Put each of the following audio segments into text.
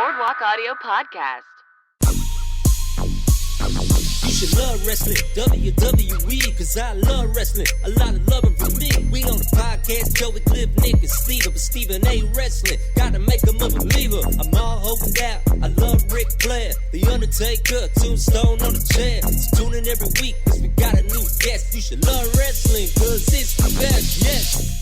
Boardwalk Audio Podcast. You should love wrestling, WWE, cause I love wrestling. A lot of loving from me. We on the podcast, Joey Clift, Nick, and Steven, but Steven ain't wrestling. Gotta make him a believer. I'm all hoping out. I love Ric Flair, The Undertaker, Tombstone on the chair. So tune in every week, cause we got a new guest. You should love wrestling, cause it's the best, yes.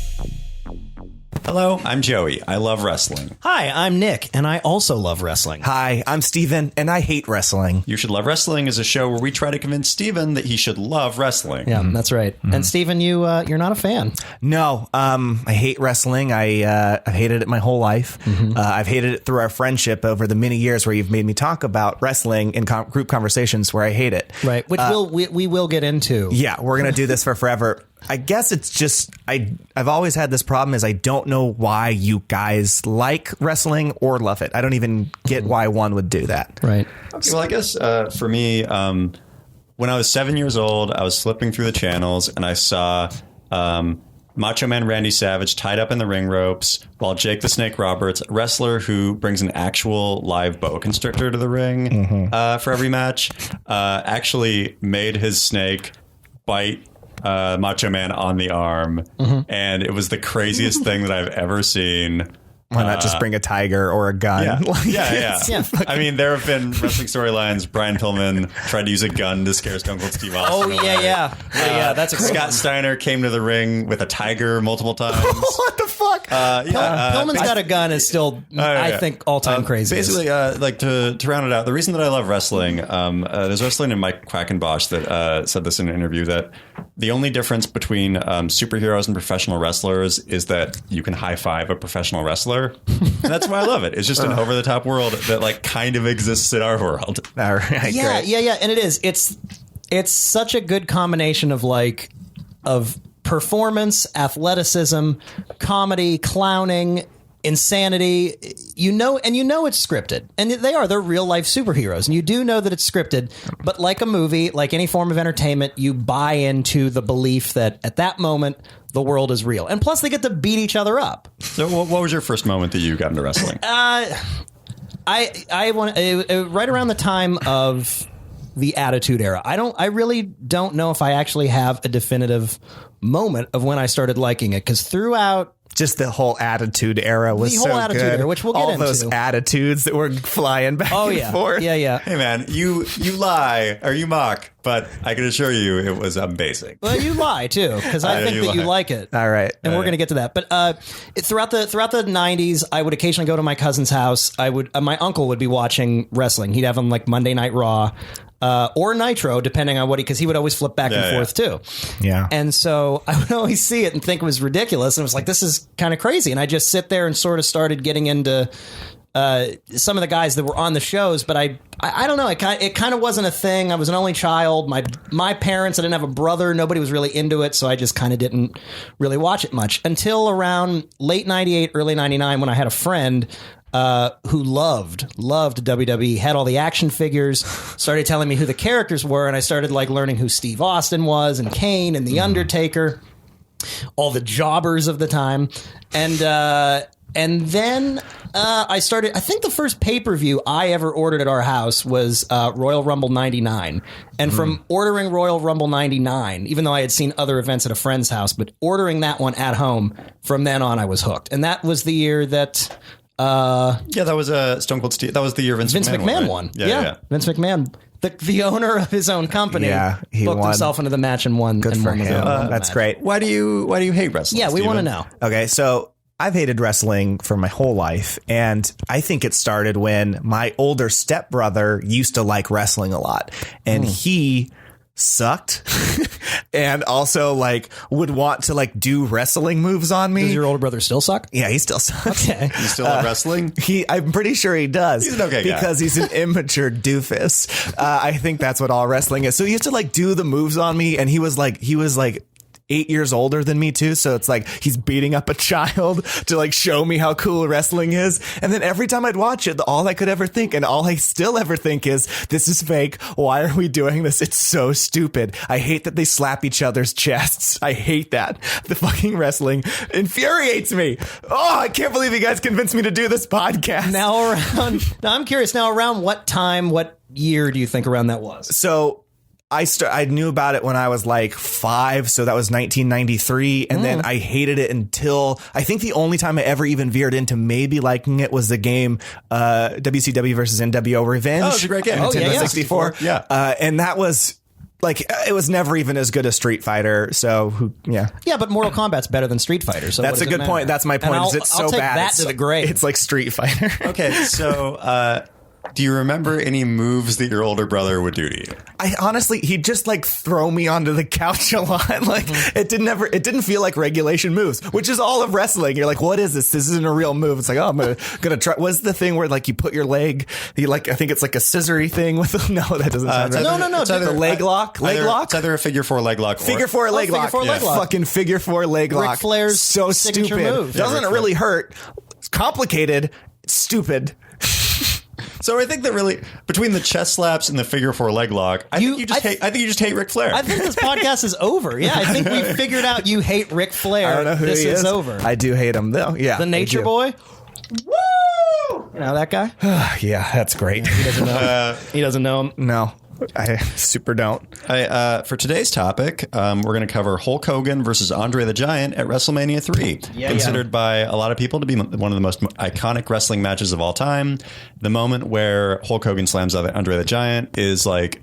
Hello, I'm Joey. I love wrestling. Hi, I'm Nick, and I also love wrestling. Hi, I'm Steven, and I hate wrestling. You Should Love Wrestling is a show where we try to convince Steven that he should love wrestling. Yeah, that's right. And Steven, you're not a fan. No, I hate wrestling. I've hated it my whole life. I've hated it through our friendship over the many years where you've made me talk about wrestling in group conversations where I hate it. Right, which we will get into. Yeah, we're going to do this for forever. I guess it's just I've always had this problem is I don't know why you guys like wrestling or love it. I don't even get why one would do that. Right. Okay, well, I guess for me, when I was 7 years old, I was flipping through the channels and I saw Macho Man Randy Savage tied up in the ring ropes while Jake the Snake Roberts, a wrestler who brings an actual live boa constrictor to the ring for every match, actually made his snake bite Macho Man on the arm, and it was the craziest thing that I've ever seen. Why not just bring a tiger or a gun? Yeah. I mean, there have been wrestling storylines. Brian Pillman tried to use a gun to scare Stone Cold Steve Austin. Oh, yeah. That's a great Scott Steiner came to the ring with a tiger multiple times. What the fuck? Pillman's got a gun is still, I think, all-time crazy. Basically, like to round it out, the reason that I love wrestling, there's wrestling in Mike Quackenboss that said this in an interview, that the only difference between superheroes and professional wrestlers is that you can high-five a professional wrestler. And that's why I love it. It's just an over-the-top world that like kind of exists in our world. All right, yeah, great. yeah, and it is. It's such a good combination of performance, athleticism, comedy, clowning, insanity. You know it's scripted, and they're real life superheroes, and you do know that it's scripted. But like a movie, like any form of entertainment, you buy into the belief that at that moment the world is real, and plus they get to beat each other up. So, what was your first moment that you got into wrestling? I want right around the time of the Attitude Era. I really don't know if I actually have a definitive moment of when I started liking it, because throughout. Just the whole Attitude Era was so good. The whole Attitude Era, which we'll get into. All those attitudes that were flying back and forth. Yeah. Hey, man, you lie or you mock, but I can assure you it was amazing. Well, you lie, too, because I think that you like it. All right. And we're going to get to that. But throughout the 90s, I would occasionally go to my cousin's house. My uncle would be watching wrestling. He'd have him like Monday Night Raw. Or Nitro, depending on because he would always flip back and forth too. Yeah. And so I would always see it and think it was ridiculous. And it was like, this is kind of crazy. And I just sit there and sort of started getting into some of the guys that were on the shows. But I don't know. It kind of wasn't a thing. I was an only child. My parents, I didn't have a brother. Nobody was really into it. So I just kind of didn't really watch it much until around late 98, early 99, when I had a friend who loved WWE, had all the action figures, started telling me who the characters were, and I started learning who Steve Austin was, and Kane, and The Undertaker, all the jobbers of the time, and then I started. I think the first pay-per-view I ever ordered at our house was Royal Rumble '99, and from ordering Royal Rumble '99, even though I had seen other events at a friend's house, but ordering that one at home, from then on I was hooked, and that was the year that. That was Stone Cold Steve. That was the year Vince McMahon won. Right? Yeah. Vince McMahon, the owner of his own company, he booked won. himself into the match and won. Good for won him. That's great. Why do you hate wrestling? Yeah, we want to Steven? know. Okay, so I've hated wrestling for my whole life, and I think it started when my older stepbrother used to like wrestling a lot, and he sucked and also would want to do wrestling moves on me. Does your older brother still suck? Yeah, he still sucks. Okay. You still love wrestling? I'm pretty sure he does. He's an okay guy. Because he's an immature doofus. I think that's what all wrestling is. So he used to do the moves on me, and he was 8 years older than me too. So it's like he's beating up a child to like show me how cool wrestling is. And then every time I'd watch it, all I could ever think and all I still ever think is, this is fake. Why are we doing this? It's so stupid. I hate that they slap each other's chests. I hate that. The fucking wrestling infuriates me. Oh, I can't believe you guys convinced me to do this podcast. Now I'm curious. Now, around what time, what year do you think around that was? So I knew about it when I was like 5, so that was 1993, and then I hated it until I think the only time I ever even veered into maybe liking it was the game WCW versus NWO Revenge. Oh, it's a great game. on Nintendo 64. Yeah. And that was like, it was never even as good as Street Fighter. So yeah, but Mortal Kombat's better than Street Fighter. So that's a good point. That's my point. And It's I'll so take bad. that to the grave. It's like Street Fighter. Okay, so do you remember any moves that your older brother would do to you? I honestly, he'd just like throw me onto the couch a lot. Like it didn't feel like regulation moves, which is all of wrestling. You're like, what is this? This isn't a real move. It's like, oh, I'm gonna try. What's the thing where like you put your leg? I think it's like a scissory thing with. No, that doesn't sound right. No. It's either leg lock. It's either a figure 4 leg lock. Figure 4 leg lock. Fucking figure 4 leg lock. Ric Flair's so signature stupid. move. Doesn't it really hurt? It's complicated. It's stupid. So I think that really between the chest slaps and the figure 4 leg lock, I think you just hate Ric Flair. I think this podcast is over. Yeah, I think we figured out you hate Ric Flair. I don't know who this he is. over. I do hate him though. Yeah, The Nature Boy. Woo! You know that guy? Yeah, that's great. He doesn't know. He doesn't know him. No, I super don't. For today's topic, we're going to cover Hulk Hogan versus Andre the Giant at WrestleMania III, considered by a lot of people to be one of the most iconic wrestling matches of all time. The moment where Hulk Hogan slams Andre the Giant is like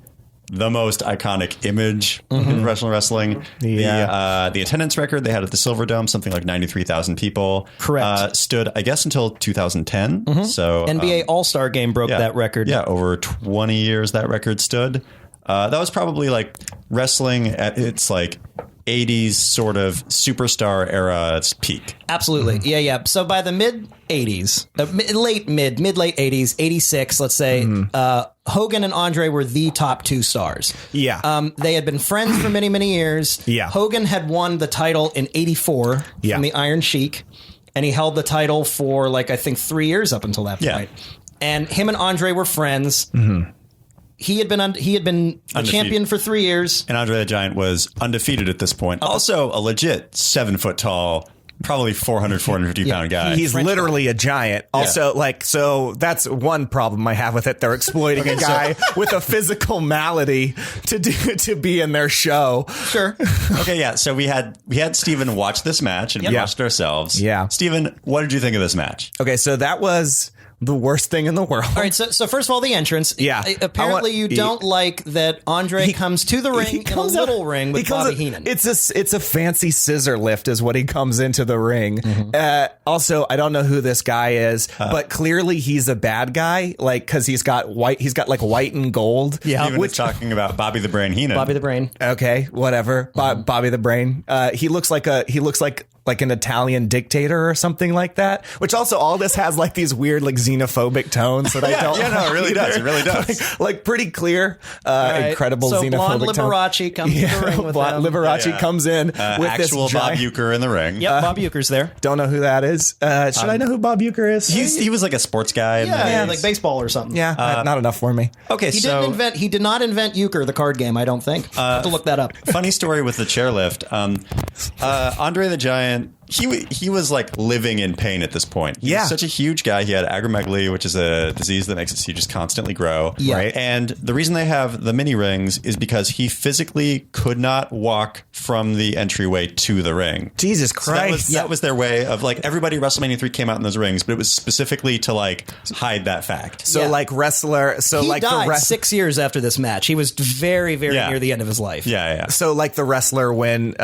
the most iconic image in professional wrestling. Yeah. The attendance record they had at the Silver Dome, something like 93,000 people. Correct. Stood, I guess, until 2010. So NBA All-Star Game broke that record. Yeah, over 20 years that record stood. That was probably like wrestling at its like 80s sort of superstar era, its peak. Absolutely. Yeah. So by the mid 80s, late 80s, 86, let's say, Hogan and Andre were the top 2 stars. Yeah. They had been friends for many, many years. Yeah. Hogan had won the title in 84 from the Iron Sheik, and he held the title for like, I think 3 years up until that point. And him and Andre were friends. He had been a champion for 3 years. And Andre the Giant was undefeated at this point. Also a legit 7 foot tall, probably 450 pound guy. He's literally a giant. Also, so that's one problem I have with it. They're exploiting a guy with a physical malady to be in their show. Sure. Okay, yeah. So we had Stephen watch this match and we watched it ourselves. Yeah. Stephen, what did you think of this match? Okay, so that was the worst thing in the world. All right, so first of all, the entrance. Yeah. Apparently you don't like that Andre comes to the ring in a little ring with Bobby Heenan. It's a fancy scissor lift is what he comes into the ring. Also, I don't know who this guy is, but clearly he's a bad guy, like, because he's got like white and gold. Yeah. Stephen was talking about Bobby the Brain Heenan. Bobby the Brain. Okay, whatever. Bobby the Brain. He looks like an Italian dictator or something like that, which also all this has like these weird like xenophobic tones that I don't. Yeah, no, it really does. It really does. like pretty clear, Right. incredible so xenophobic blonde tone. Liberace comes to the ring with Blonde them. Liberace comes in with actual this Bob giant. Uecker in the ring. Yep, Bob Uecker's there. Don't know who that is. Should I know who Bob Uecker is? He was like a sports guy. in the Yeah, 90s. like baseball or something. Yeah, not enough for me. Okay, He so did not invent Euchre, the card game, I don't think. I have to look that up. funny story with the chairlift. Andre the Giant, he was like living in pain at this point. He was such a huge guy. He had acromegaly, which is a disease that makes his teeth just constantly grow. Yeah. Right? And the reason they have the mini rings is because he physically could not walk from the entryway to the ring. Jesus So Christ. that was their way of like everybody WrestleMania 3 came out in those rings, but it was specifically to like hide that fact. So Yeah. like wrestler. So He like died the 6 years after this match. He was very, very Yeah. near the end of his life. Yeah. So like the wrestler when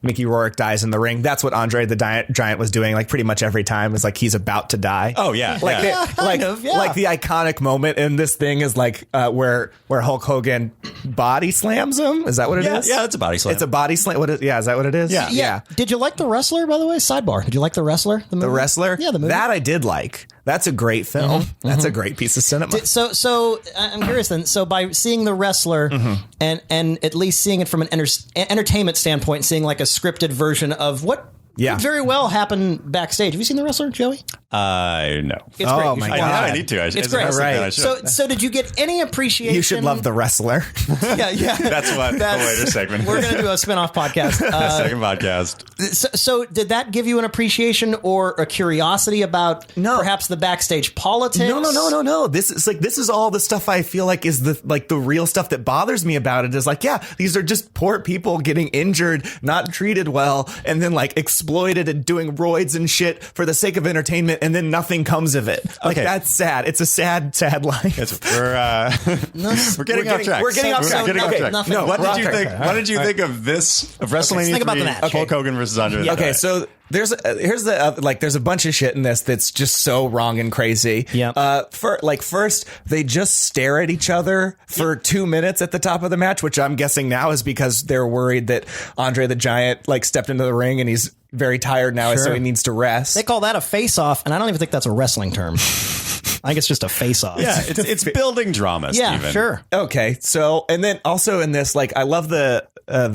Mickey Rourke dies in the ring, that's what Andre the Giant was doing like pretty much every time is like he's about to die. Oh yeah, Like yeah. like the iconic moment in this thing is like where Hulk Hogan body slams him. Is that what it is? Yeah, it's a body slam. It's a body slam. What is that what it is? Yeah. Did you like The Wrestler, by the way? Sidebar. Did you like The Wrestler? The Wrestler? Yeah, the movie. That I did like. That's a great film. That's a great piece of cinema. So I'm curious then. So by seeing The Wrestler and at least seeing it from an entertainment standpoint, seeing like a scripted version of what could very well happen backstage. Have you seen The Wrestler, Joey? No. It's Oh, great. You my should God. I know watch I it. need to. It's great. Right. So did you get any appreciation? You should love The Wrestler. Yeah. That's what the later segment. We're going to do a spin-off podcast. Second podcast. So did that give you an appreciation or a curiosity about perhaps the backstage politics? No. This is all the stuff I feel like is the real stuff that bothers me about it is like, yeah, these are just poor people getting injured, not treated well, and then like exploited and doing roids and shit for the sake of entertainment, and then nothing comes of it. Like that's sad. It's a sad life. We're getting off track. We're getting off track. Nothing. What we're did off you track. think? What did you think of this of WrestleMania think about the 3, match. Hulk Hogan versus Andre? the Okay, Giant? so there's a bunch of shit in this that's just so wrong and crazy. Yeah. First they just stare at each other for 2 minutes at the top of the match, which I'm guessing now is because they're worried that Andre the Giant like stepped into the ring and he's very tired now, so he needs to rest. They call that a face-off, and I don't even think that's a wrestling term. I think it's just a face-off. yeah, it's building drama. Yeah, Steven. sure. Okay, so and then also in this, like I love the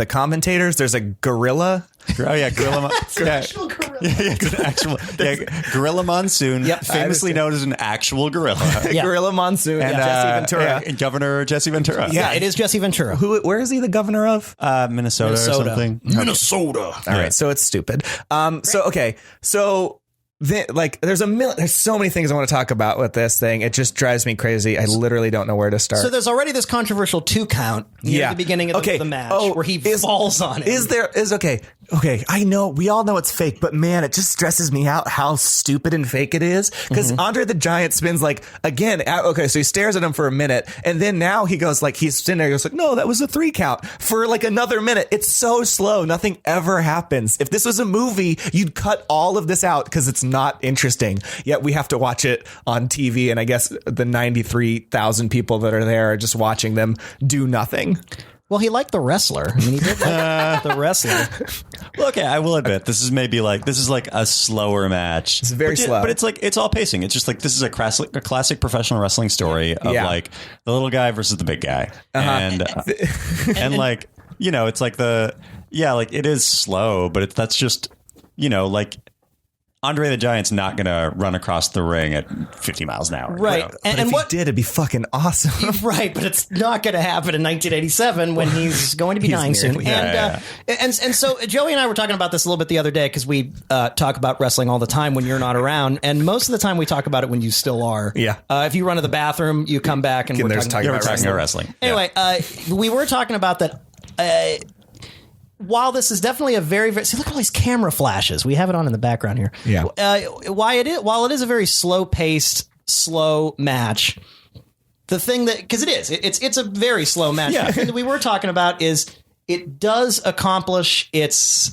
commentators. There's a gorilla. Oh yeah, Gorilla. Actual gorilla. Yeah, it's an actual Gorilla Monsoon. Yep. Famously known as an actual gorilla. Yeah. Gorilla Monsoon And Jesse Ventura. and Governor Jesse Ventura. Yeah, it is Jesse Ventura. Where is he the governor of? Minnesota or something. Minnesota. All right, so it's stupid. There's so many things I want to talk about with this thing. It just drives me crazy. I literally don't know where to start. So there's already this controversial 2 count near the beginning of the match where he falls on it. Okay, I know, we all know it's fake, but man, it just stresses me out how stupid and fake it is. Because Andre the Giant spins so he stares at him for a minute, and then now he goes he's sitting there, he goes like, no, that was a 3 count for like another minute. It's so slow. Nothing ever happens. If this was a movie, you'd cut all of this out because it's not interesting. Yet we have to watch it on TV, and I guess the 93,000 people that are there are just watching them do nothing. Well, he liked The Wrestler. I mean, he did like The Wrestler. Well, okay, I will admit this is like a slower match. It's very slow, but it's all pacing. It's just like this is a classic professional wrestling story of like the little guy versus the big guy, and like it's like it is slow, but that's just like. Andre the Giant's not going to run across the ring at 50 miles an hour. Right. And if he did, it'd be fucking awesome. Right, but it's not going to happen in 1987 when he's going to be dying soon. And so Joey and I were talking about this a little bit the other day because we talk about wrestling all the time when you're not around, and most of the time we talk about it when you still are. Yeah. If you run to the bathroom, you come back and we're talking about wrestling. Anyway, we were talking about that. While this is definitely a very, very see, look at all these camera flashes. We have it on in the background here. Yeah. While it is a very slow paced, slow match, the thing that because it's a very slow match. Yeah. The thing that we were talking about is it does accomplish its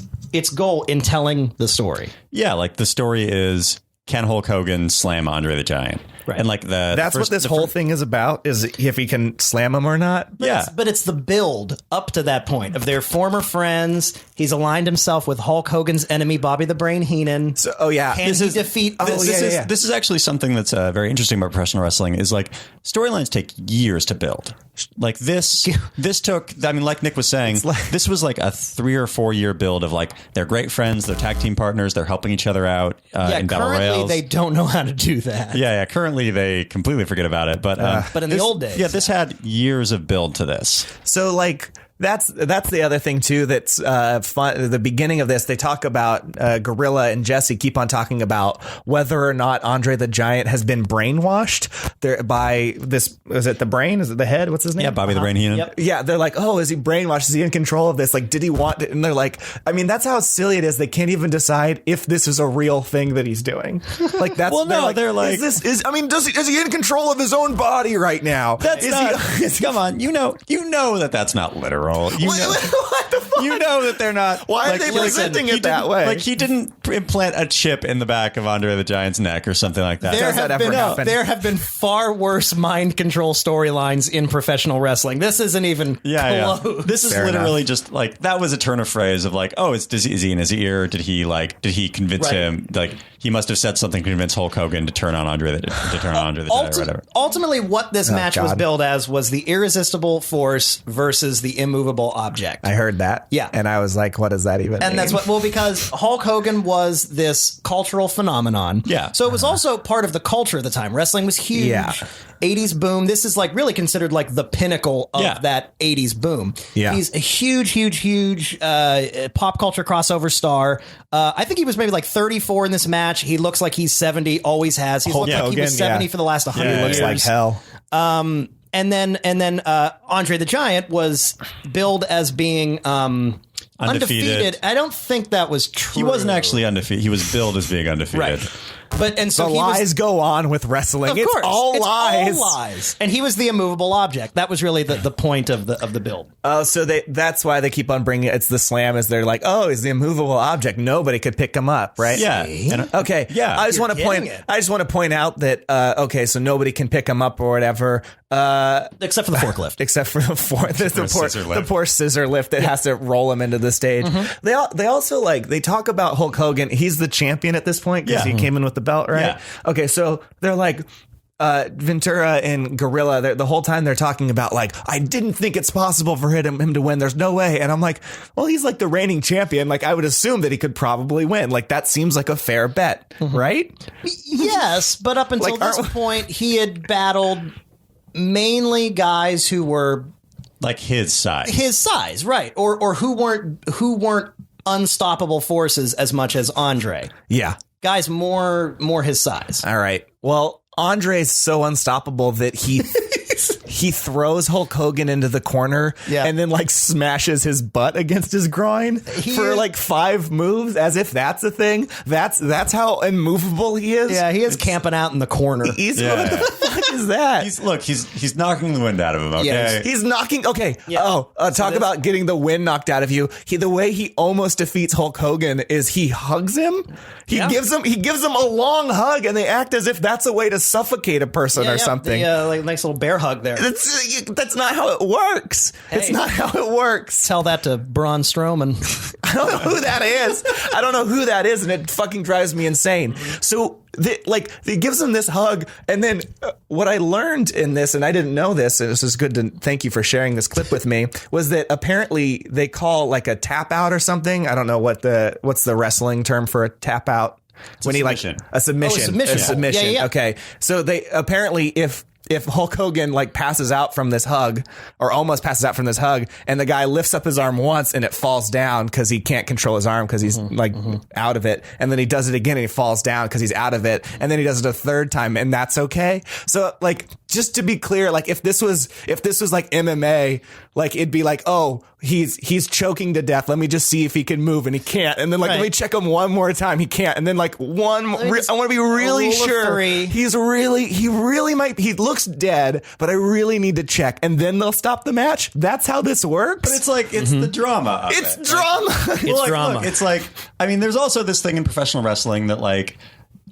goal in telling the story. Yeah, like the story is can Hulk Hogan slam Andre the Giant? Right. And like that's what this whole thing is about, is if he can slam him or not. But it's the build up to that point of their former friends. He's aligned himself with Hulk Hogan's enemy, Bobby the Brain Heenan. So, Can he defeat? This is actually something that's very interesting about professional wrestling is like storylines take years to build. Like this took, I mean, like Nick was saying, this was like a 3 or 4 year build of like, they're great friends, they're tag team partners, they're helping each other out in battle royals. Currently, they don't know how to do that. Yeah. Currently, they completely forget about it. But in the old days. Yeah, this had years of build to this. So like, that's the other thing too that's fun. At the beginning of this, they talk about Gorilla and Jesse keep on talking about whether or not Andre the Giant has been brainwashed by this. Is it the brain? Is it the head? What's his name? Yeah, Bobby the Brain Heenan. Yep. Yeah, they're like, oh, is he brainwashed? Is he in control of this? Like, did he want it? And they're like, I mean, that's how silly it is. They can't even decide if this is a real thing that he's doing. Like, that's they're like, is he in control of his own body right now? Come on, you know that's not literal. general. You know, What the fuck? you know that they're not. Why are they presenting it that way? Like he didn't implant a chip in the back of Andre the Giant's neck or something like that. Does that ever happen? There have been far worse mind control storylines in professional wrestling. This isn't even close. This is Fair literally enough. just like that was a turn of phrase of like, oh, is he in his ear? Did he convince him? Like he must have said something to convince Hulk Hogan to turn on Andre the Giant or whatever. Ultimately, what this match was God. billed as was the irresistible force versus the immovable object. I heard that. Yeah. And I was like, what does that even mean? And that's because Hulk Hogan was this cultural phenomenon. Yeah. So it was also part of the culture at the time. Wrestling was huge. Yeah. 80s boom. This is like really considered like the pinnacle of that 80s boom. Yeah. He's a huge pop culture crossover star. I think he was maybe like 34 in this match. He looks like he's 70, always has. He's looked like he Hogan, was 70 yeah. for the last 100 Yeah, years. Looks like hell. And then Andre the Giant was billed as being undefeated. I don't think that was true. He wasn't actually undefeated. He was billed as being undefeated. Right. But and so The he was, lies go on with wrestling. of It's course, all lies. all lies. And he was the immovable object. That was really the point of the build. Oh, so that's why they keep on bringing it. It's the slam. Is they're like, oh, he's the immovable object. Nobody could pick him up, right? Yeah. Okay. Yeah. I just want to point. getting it. I just want to point out that okay, so nobody can pick him up or whatever. Except for the forklift. Except for the poor scissor lift that has to roll him into the stage. They also like they talk about Hulk Hogan. He's the champion at this point because he came in with the belt, right? Yeah. Okay, so they're like. Ventura and Gorilla, the whole time they're talking about like, I didn't think it's possible for him to win. There's no way. And I'm like, well, he's like the reigning champion. Like I would assume that he could probably win. Like that seems like a fair bet, right? Yes, but up until Like, this aren't- point, he had battled mainly guys who were Like his size. his size, right? Or who weren't unstoppable forces as much as Andre. Yeah. Guys more his size. All right. Well, Andre's so unstoppable that he throws Hulk Hogan into the corner and then like smashes his butt against his groin for like 5 moves as if that's a thing. That's how immovable he is. Yeah, he is camping out in the corner. What the fuck is that? He's knocking the wind out of him. Okay. Yes. He's knocking. Okay. Yeah. Talk about getting the wind knocked out of you. The way he almost defeats Hulk Hogan is he hugs him. He gives him a long hug, and they act as if that's a way to suffocate a person or something. Yeah, like a nice little bear hug there. That's not how it works. It's not how it works. Tell that to Braun Strowman. I don't know who that is. And it fucking drives me insane. So it gives him this hug, and then what I learned in this, and I didn't know this, and this is good to thank you for sharing this clip with me, was that apparently they call like a tap out or something. I don't know what's the wrestling term for a tap out. When he submission. a submission. A submission. Yeah. Okay. So they apparently if Hulk Hogan like passes out from this hug or almost passes out from this hug and the guy lifts up his arm once and it falls down because he can't control his arm because he's out of it, and then he does it again and he falls down because he's out of it, and then he does it a third time and that's okay. So like just to be clear, like if this was like MMA, like it'd be like, oh, he's choking to death, let me just see if he can move, and he can't, and then like let me check him one more time, he can't, and then like I want to be really sure he looks dead, but I really need to check, and then they'll stop the match. That's how this works. But it's like it's the drama of It's it. drama. It's drama. Look, it's like, I mean, there's also this thing in professional wrestling that like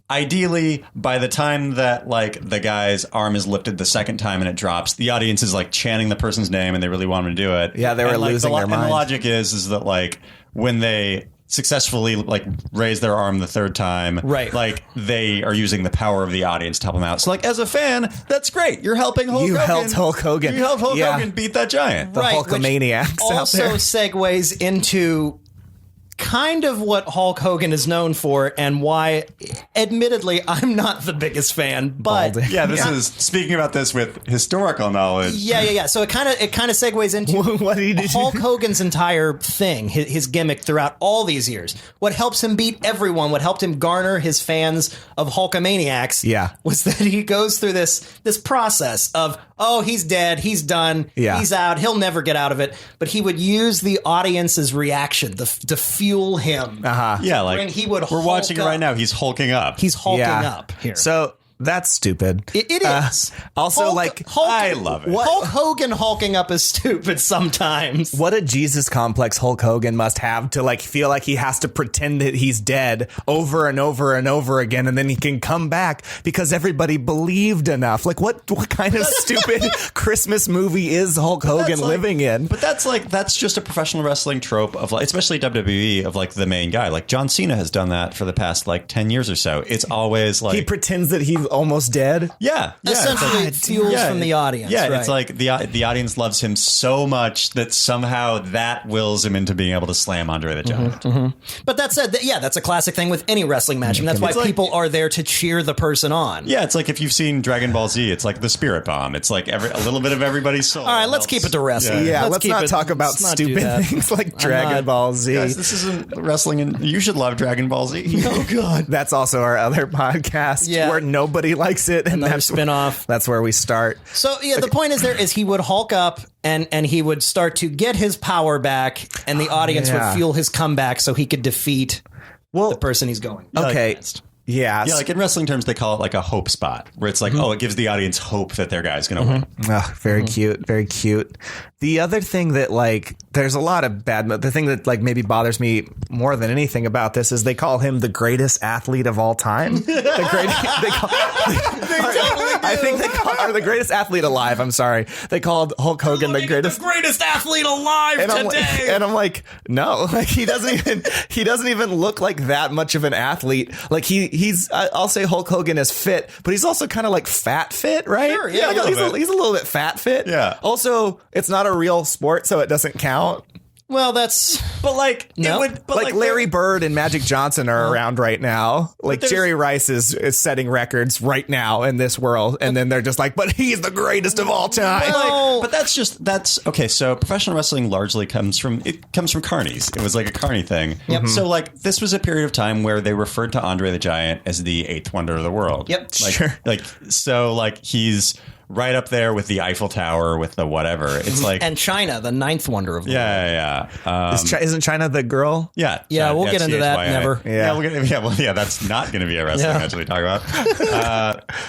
ideally by the time that like the guy's arm is lifted the second time and it drops, the audience is like chanting the person's name and they really want him to do it. Yeah, they were losing their mind. And the logic is that like when they successfully like raise their arm the third time, right, like they are using the power of the audience to help them out. So like as a fan, that's great. You're helping Hulk Hogan. You helped Hulk Hogan. You helped Hulk Hogan beat that giant. The Hulkamaniacs out also there. segues into kind of what Hulk Hogan is known for, and why, admittedly, I'm not the biggest fan, but yeah, this is speaking about this with historical knowledge. Yeah. So it kind of segues into What did he do? Hulk Hogan's entire thing, his gimmick throughout all these years. What helps him beat everyone, what helped him garner his fans of Hulkamaniacs, was that he goes through this process of, oh, he's dead, he's done, he's out, he'll never get out of it. But he would use the audience's reaction to fuel him. Yeah, like he would we're watching it Hulk right up. now. He's hulking up. He's hulking up here. So That's stupid. It is. Also, I love it. Hulk Hogan hulking up is stupid sometimes. What a Jesus complex Hulk Hogan must have to feel like he has to pretend that he's dead over and over and over again, and then he can come back because everybody believed enough. What kind of stupid Christmas movie is Hulk Hogan living in? But that's just a professional wrestling trope of especially WWE of the main guy. John Cena has done that for the past 10 years or so. It's always he pretends that he's almost dead. Yeah. Essentially, it fuels from the audience. Yeah, right. it's the audience loves him so much that somehow that wills him into being able to slam Andre the Giant. But that said, that's a classic thing with any wrestling match. And that's why people are there to cheer the person on. Yeah, it's if you've seen Dragon Ball Z, it's the Spirit Bomb. It's a little bit of everybody's soul. All right, let's keep it to wrestling. Yeah, let's not talk about stupid things like Dragon Ball Z. Guys, this isn't wrestling, and you should love Dragon Ball Z. Oh, God. That's also our other podcast where nobody likes it. And Another that's spin-off. That's where we start. So, the point is he would hulk up and he would start to get his power back, and the audience would fuel his comeback so he could defeat the person he's going against. Yeah. Yeah, in wrestling terms, they call it a hope spot, where it's it gives the audience hope that their guy's going to win. Oh, very cute. Very cute. The other thing that there's a lot of the thing that maybe bothers me more than anything about this is they call him the greatest athlete of all time. I think they call the greatest athlete alive. I'm sorry. They called Hulk Hogan the greatest athlete alive today. And I'm no, he doesn't even look like that much of an athlete. He's I'll say Hulk Hogan is fit, but he's also kind of fat fit, right? Sure, yeah, he's a little bit fat fit. Yeah. Also, it's not a real sport, so it doesn't count. Well, that's... But no. it would... But Larry Bird and Magic Johnson are around right now. Jerry Rice is setting records right now in this world. And then they're just but he's the greatest of all time. But that's okay. So professional wrestling largely comes from carnies. It was a carny thing. Yep. So this was a period of time where they referred to Andre the Giant as the eighth wonder of the world. Yep. Sure. He's right up there with the Eiffel Tower, with the whatever. It's and China, the ninth wonder of the world. Yeah. Isn't China the girl? Yeah. Yeah, we'll get into that. Never. Yeah. That's not going to be a wrestling match we talk about.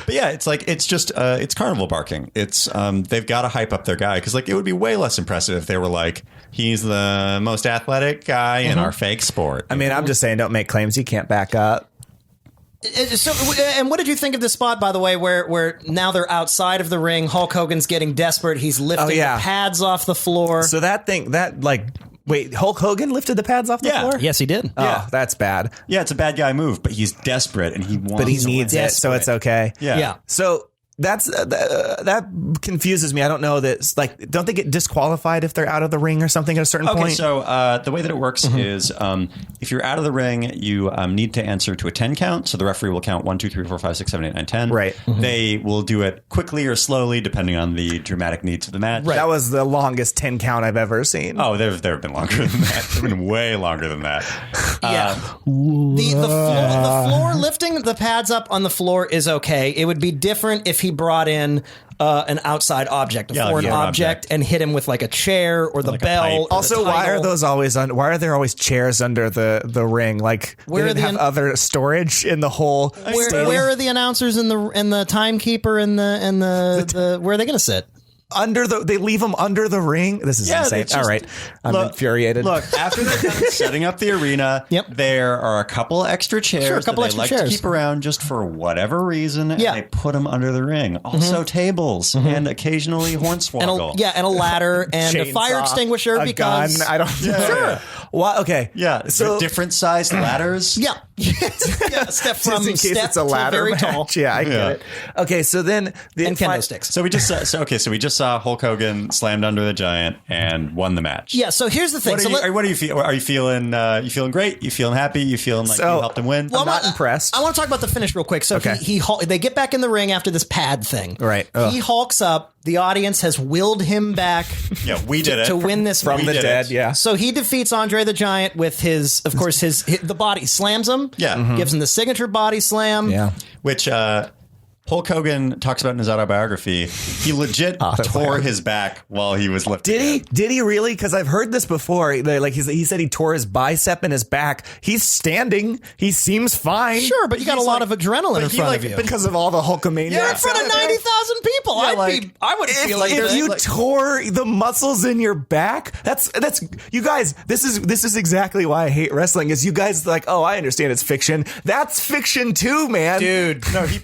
But yeah, it's just it's carnival barking. It's they've got to hype up their guy because it would be way less impressive if they were he's the most athletic guy in our fake sport. I mean, I'm just saying, don't make claims you can't back up. So, and what did you think of this spot, by the way, where now they're outside of the ring? Hulk Hogan's getting desperate. He's lifting the pads off the floor. So wait, Hulk Hogan lifted the pads off the floor? Yes, he did. Oh, that's bad. Yeah, it's a bad guy move, but he's desperate and he wants. But he needs it, so it's okay. Yeah. So that's that confuses me. I don't know that. Don't they get disqualified if they're out of the ring or something at a certain point? Okay, so the way that it works is if you're out of the ring, you need to answer to a 10 count. So the referee will count 1, 2, 3, 4, 5, 6, 7, 8, 9, 10. Right. They will do it quickly or slowly depending on the dramatic needs of the match. Right. That was the longest 10 count I've ever seen. Oh, there have been longer than that. There have been way longer than that. Yeah. The floor lifting the pads up on the floor is okay. It would be different if he brought in an outside object, a foreign object, and hit him with a chair or the bell. Also, why are those always why are there always chairs under the ring? Where they didn't have other storage in the whole stadium? Where are the announcers and the timekeeper and the where are they going to sit? They leave them under the ring. This is insane. All right. I'm infuriated. Look, after they're done setting up the arena, there are a couple extra chairs that they like to keep around just for whatever reason. And they put them under the ring. Also tables and occasionally hornswoggle. And a ladder and a fire extinguisher a because gun. I don't sure. Well, okay. Yeah. So different sized ladders. Yeah. Step from just in case step it's a ladder to very match. tall. Yeah, I get it. Okay, so then and kendo sticks. So we just saw Hulk Hogan slammed under the Giant and won the match. Yeah. So here's the thing. What do you feel? Are you feeling? You feeling great? You feeling happy? You feeling like you helped him win? Well, I'm not impressed. I want to talk about the finish real quick. So they get back in the ring after this pad thing. Right. He hulks up. The audience has willed him back. Yeah, we did it to win this from the dead. Yeah. So he defeats Andre the Giant with the body slams him. Yeah. Gives him the signature body slam. Yeah. Which Hulk Hogan talks about in his autobiography, he legit tore his back while he was lifting. Did he? Did he really? Because I've heard this before. Like he said he tore his bicep and his back. He's standing. He seems fine. Sure, but you got a lot of adrenaline in front of you. Because of all the Hulkamaniacs. You're in front of 90,000 people. I would feel like if you tore the muscles in your back, that's you guys. This is exactly why I hate wrestling. Is you guys like, oh, I understand it's fiction. That's fiction too, man. Dude, no, he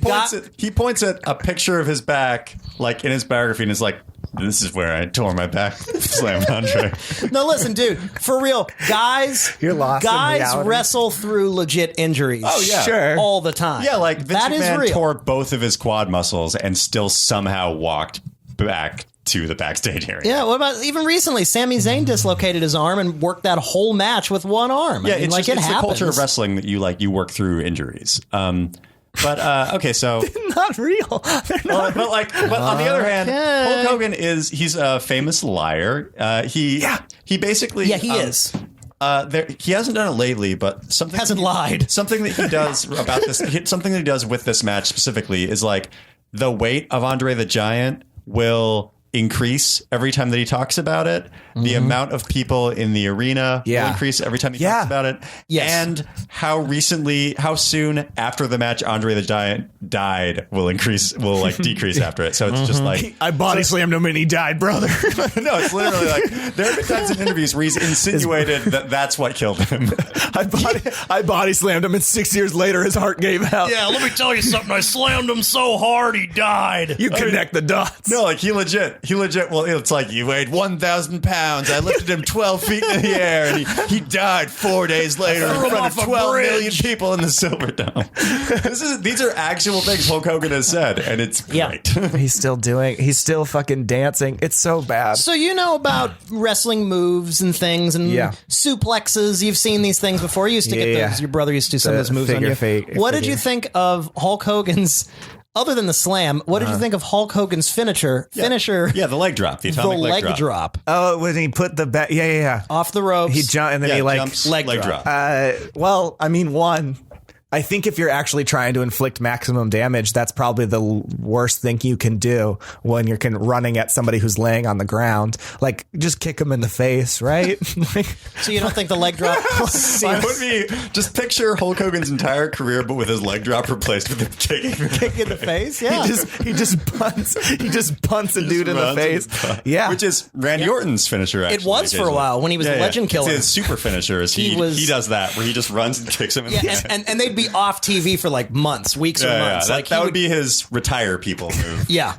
points at a picture of his back, like in his biography, and is like, "This is where I tore my back." Slam Andre. No, listen, dude, for real, guys. You're lost in reality. Wrestle through legit injuries. Oh yeah, sure, all the time. Yeah, like Vince that is McMahon real. tore both of his quad muscles and still somehow walked back to the backstage area. Yeah, what about even recently? Sami Zayn dislocated his arm and worked that whole match with one arm. Yeah, I mean, it's like just, it it's the happens. culture of wrestling that you work through injuries. But okay, so not real. They're not. But on the other hand, Hulk Hogan he's a famous liar. He basically he is. He hasn't done it lately, but something Hasn't lied. Something that he does about this, something that he does with this match specifically is like the weight of Andre the Giant will increase every time that he talks about it. The amount of people in the arena will increase every time he talks about it. Yes. And how soon after the match Andre the Giant died will decrease after it. So it's just like I body slammed him and he died, brother. no, it's literally like there have been times in interviews where he's insinuated that that's what killed him. I body slammed him and 6 years later his heart gave out. Yeah, let me tell you something. I slammed him so hard he died. You connect the dots. No, like he legit. Well, it's like you weighed 1,000 pounds. I lifted him 12 feet in the air, and he died 4 days later in front of 12 million people in the Silverdome. These are actual things Hulk Hogan has said, and it's great. He's still fucking dancing. It's so bad. So you know about wrestling moves and things and suplexes. You've seen these things before. You used to get those. Your brother used to do some of those moves on you. What did you think of Hulk Hogan's... Other than the slam, what did you think of Hulk Hogan's finisher? Yeah, the leg drop. The atomic leg drop. Oh, when he put the back, off the ropes. He jumped and then he jumps, leg drop. Well, I mean, I think if you're actually trying to inflict maximum damage, that's probably the worst thing you can do when you're running at somebody who's laying on the ground. Like, just kick them in the face, right? So you don't think the leg drop? Just picture Hulk Hogan's entire career, but with his leg drop replaced with a kick in the face. Yeah, he just punts a dude in the face. Yeah, which is Randy Orton's finisher. Actually, it was for a while when he was the Legend Killer. It's his super finisher. He does that where he just runs and kicks him in the face. And they'd be off TV for like months, weeks or months. That would be his retire people move. Yeah.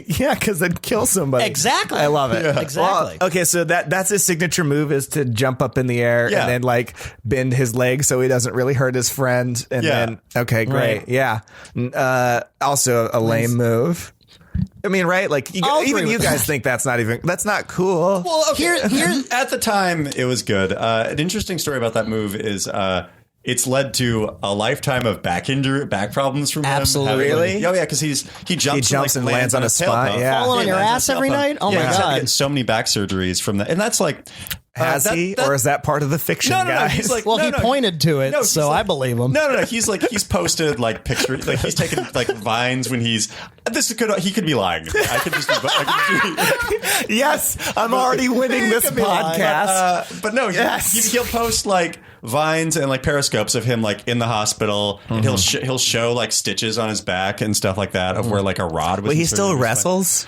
Yeah, because they'd kill somebody. Exactly. I love it. Yeah. Exactly. Well, okay, so that's his signature move is to jump up in the air and then like bend his leg so he doesn't really hurt his friend. And then, okay, great. Right. Yeah. Also a lame move. I mean, right? Like, even you guys think that's not cool. Well, okay. Here, at the time, it was good. An interesting story about that move is it's led to a lifetime of back problems from him. Absolutely. Really? Oh, yeah, because he jumps and lands on his spine. Yeah. Falling on your ass every night? Oh, my God. Getting so many back surgeries from that. And that's like... Has he? Or is that part of the fiction, guys? No. He's like, he pointed to it, so I believe him. No. He's posted like pictures, like he's taken like vines when he could be lying to me. I could just be, yes, I'm already winning this podcast. But no, he'll post like vines and like periscopes of him like in the hospital, and he'll show like stitches on his back and stuff like that of where like a rod was. But he still wrestles.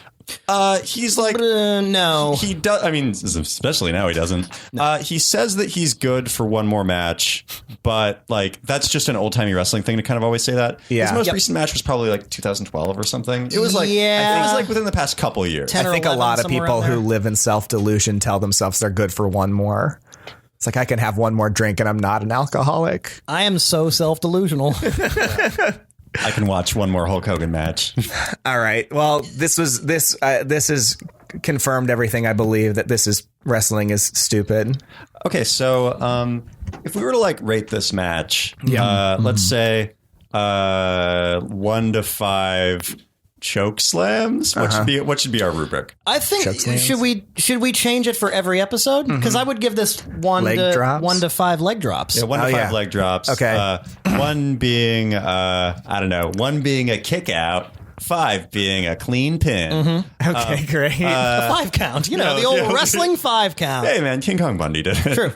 He's like no. He does. I mean, especially now he doesn't. No. He says that he's good for one more match, but like that's just an old timey wrestling thing to kind of always say that. Yeah. His most recent match was probably like 2012 or something. It was like I think it was like within the past couple years. I think a lot of people who live in self delusion tell themselves they're good for one more. It's like I can have one more drink and I'm not an alcoholic. I am so self delusional. I can watch one more Hulk Hogan match. All right. Well, this has confirmed everything I believe, that wrestling is stupid. Okay, so if we were to like rate this match, let's say 1 to 5 choke slams. What should be our rubric? I think should we change it for every episode? Because I would give this one to 5 leg drops. Yeah, 1 to 5 leg drops. Okay. One being I don't know. 1 being a kick out. 5 being a clean pin. Okay, great. The 5 count. The old wrestling 5 count. Hey, man, King Kong Bundy did it. True.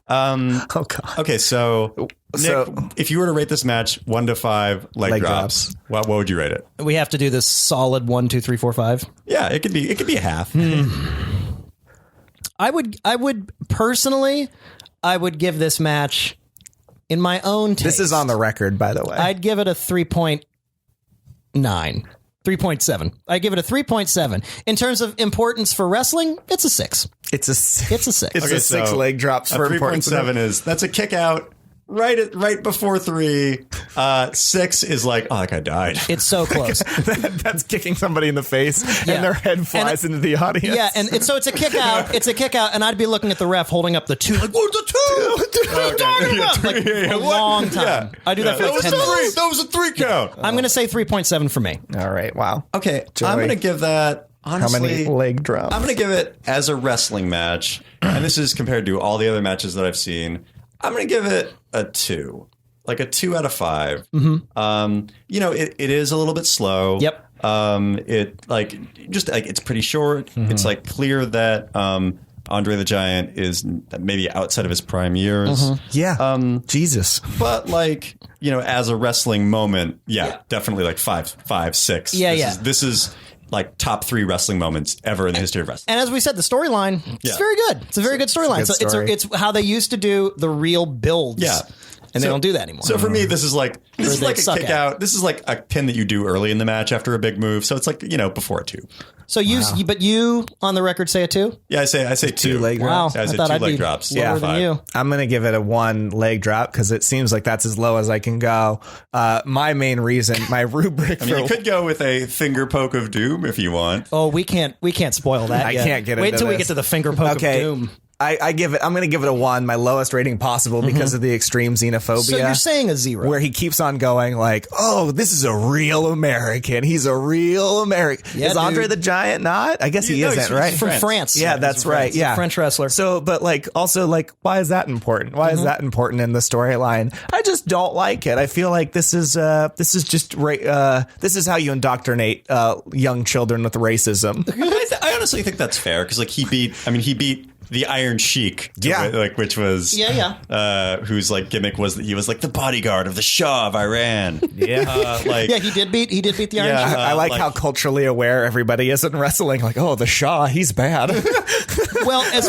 Oh, God. Okay, so Nick, if you were to rate this match 1 to 5 leg drops, what would you rate it? We have to do this solid 1, 2, 3, 4, 5. Yeah, it could be a half. I would personally, I would give this match in my own taste. This is on the record, by the way. I'd give it a 3.9. 3.7. I give it a 3.7. In terms of importance for wrestling, it's a 6. It's a 6. It's a 6. It's a 6 leg drops for importance. 3.7 that's a kick out right before 3. 6 is like, oh, that guy died. It's so close. That's kicking somebody in the face and their head flies into the audience. Yeah, and so it's a kick out. It's a kick out, and I'd be looking at the ref holding up the 2. Like, what's the 2? What are you talking about? Like, a long time. Yeah. I do that for like 10 minutes. That was a 3 count. I'm going to say 3.7 for me. All right. Wow. Okay, Joey, I'm going to give that, honestly, how many leg drops? I'm going to give it as a wrestling match, and this is compared to all the other matches that I've seen, I'm going to give it a 2. Like a 2 out of 5. It is a little bit slow. Yep. It's pretty short. It's like clear that Andre the Giant is maybe outside of his prime years. Yeah. Jesus. But as a wrestling moment, definitely like 5, 6. This is like top 3 wrestling moments ever in the history of wrestling. And as we said, the storyline is very good. It's a very good storyline. It's how they used to do the real builds. Yeah. And they don't do that anymore. So for me, this is like a kick at. out. This is like a pin that you do early in the match after a big move. So it's like, before a 2. So you on the record say a 2? Yeah, I say 2 leg Wow, drops. I I say thought 2 I'd leg be drops. lower than you. I'm going to give it a 1 leg drop because it seems like that's as low as I can go. My main reason, my rubric for... You could go with a finger poke of doom if you want. Oh, we can't spoil that. I can't get Wait into till we this. get to the finger poke of doom. I'm going to give it a 1, my lowest rating possible because of the extreme xenophobia. So you're saying a 0. Where he keeps on going like, oh, this is a real American. He's a real American. Yeah, is Andre dude. the Giant not? I guess he isn't, right? From France. Yeah, that's right. He's a French wrestler. So, but also why is that important? Why is that important in the storyline? I just don't like it. I feel like this is just this is how you indoctrinate young children with racism. I honestly think that's fair because he beat the Iron Sheik, which was whose gimmick was that he was the bodyguard of the Shah of Iran. Yeah, he did beat the Iron Sheik. I like how culturally aware everybody is in wrestling. Like, oh, the Shah, he's bad. Well, as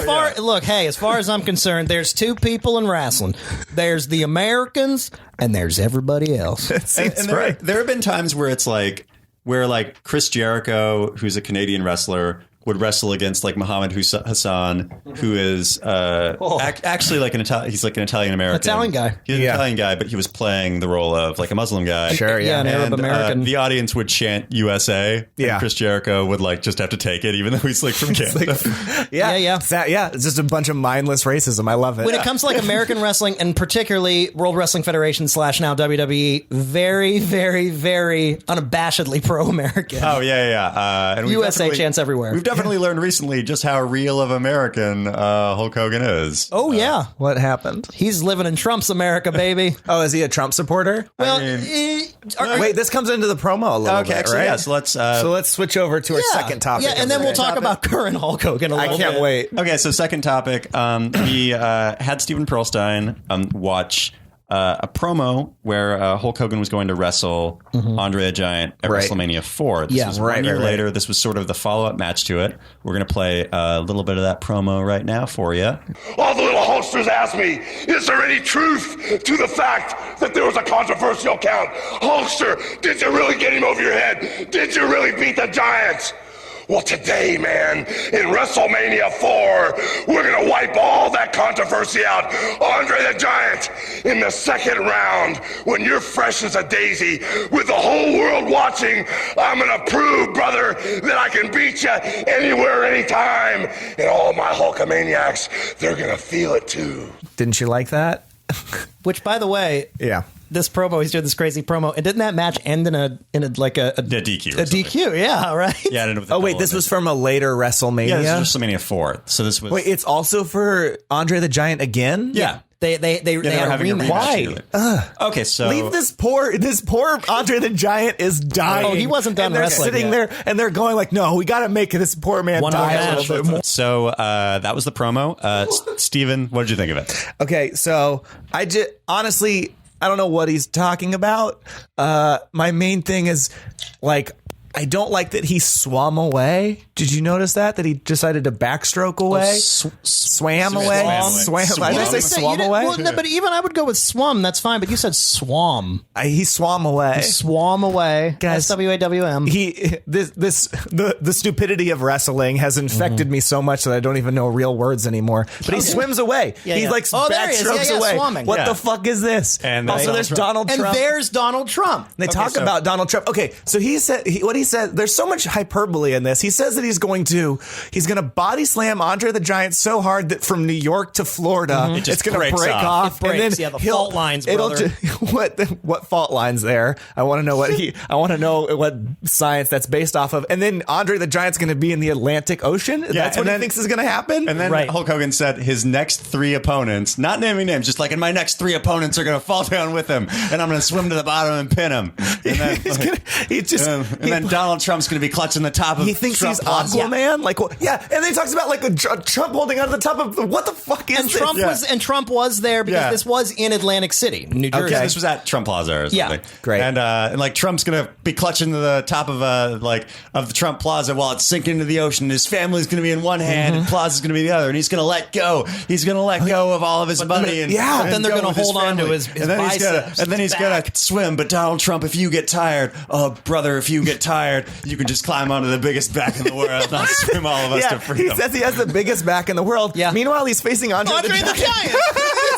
far as I'm concerned, there's 2 people in wrestling. There's the Americans and there's everybody else. And there have been times where it's where Chris Jericho, who's a Canadian wrestler, would wrestle against Muhammad Hassan, who is actually an Italian. He's an Italian American. Italian guy. He's an Italian guy, but he was playing the role of a Muslim guy. Sure, yeah. An Arab American. The audience would chant USA. Yeah. And Chris Jericho would just have to take it, even though he's from Canada. It's just a bunch of mindless racism. I love it. When it comes to American wrestling and particularly World Wrestling Federation / now WWE, very, very, very unabashedly pro-American. Oh yeah. And USA chants everywhere. We've definitely learned recently just how real of American Hulk Hogan is. Oh yeah, what happened? He's living in Trump's America, baby. Oh, is he a Trump supporter? Well, wait, this comes into the promo a little bit, actually, right? Yeah, so let's switch over to our second topic. Yeah, and then we'll talk about current Hulk Hogan a little bit. I can't wait. Okay, so second topic. We had Stephen Perlstein watch a promo where Hulk Hogan was going to wrestle Andre the Giant at WrestleMania IV. This was 1 year later. This was sort of the follow-up match to it. We're going to play a little bit of that promo right now for you. All the little Hulksters ask me, is there any truth to the fact that there was a controversial count? Hulkster, did you really get him over your head? Did you really beat the Giants? Well, today, man, in WrestleMania IV, we're going to wipe all that controversy out. Andre the Giant, in the second round, when you're fresh as a daisy, with the whole world watching, I'm going to prove, brother, that I can beat you anywhere, anytime. And all my Hulkamaniacs, they're going to feel it, too. Didn't you like that? Which, by the way, this promo. He's doing this crazy promo, and didn't that match end in a DQ? A DQ, yeah, right. Yeah, I don't know. What Oh wait, this was from a later WrestleMania. Yeah, this was WrestleMania 4. So this was. Wait, it's also for Andre the Giant again? Yeah. They Yeah, had they were a having a rematch. rematch. Okay, so Leave this poor Andre the Giant is dying. Oh, he wasn't done and they're wrestling sitting yet. there and they're going like, no, we got to make this poor man One more die a match. little bit more. So that was the promo. Steven, what did you think of it? Okay, so I just honestly, I don't know what he's talking about. My main thing is like, I don't like that he swam away. Did you notice that he decided to backstroke away? Swam away. Swam. I didn't say swam away. Well, no, but even I would go with swum. That's fine. But you said swam. He swam away. Swam away. Guys, SWAWM. The stupidity of wrestling has infected me so much that I don't even know real words anymore. But he swims away. Yeah, He yeah. like Oh, there he is. backstrokes Yeah, yeah, away. swamming. What Yeah. the fuck is this? And also, there's Donald And Trump. there's Donald Trump. They talk so- about Donald Trump. Okay, so he said what he said. There's so much hyperbole in this. He says that he's going to body slam Andre the Giant so hard that from New York to Florida, It just it's going to breaks break off. off. It breaks. And then Yeah, the he'll- fault lines, it'll brother. what fault lines there? I want to know what science that's based off of. And then Andre the Giant's going to be in the Atlantic Ocean. That's and what he then- thinks is going to happen. And then Right. Hulk Hogan said his next 3 opponents, not naming names, just like, and my next 3 opponents are going to fall down with him, and I'm going to swim to the bottom and pin him. And then, and then Donald Trump's going to be clutching the top of he thinks Trump he's Plaza. Aquaman. Like, yeah. And then he talks about like Trump holding onto the top of what the fuck is And this? Trump was there because Yeah. this was in Atlantic City, New Jersey. Okay, this was at Trump Plaza or something. Yeah. Great. And like Trump's gonna be clutching to the top of of the Trump Plaza while it's sinking into the ocean. His family's gonna be in one hand and Plaza's gonna be the other, and he's gonna let go. He's gonna let go of all of his money. And, yeah, and then they're go gonna with his hold on to family. his and then biceps, he's gonna swim. But Donald Trump, if you get tired, oh brother, if you get tired, you can just climb onto the biggest back in the world, and I'll swim all of us to He freedom. says he has the biggest back in the world. Yeah. Meanwhile, he's facing Andre the Giant.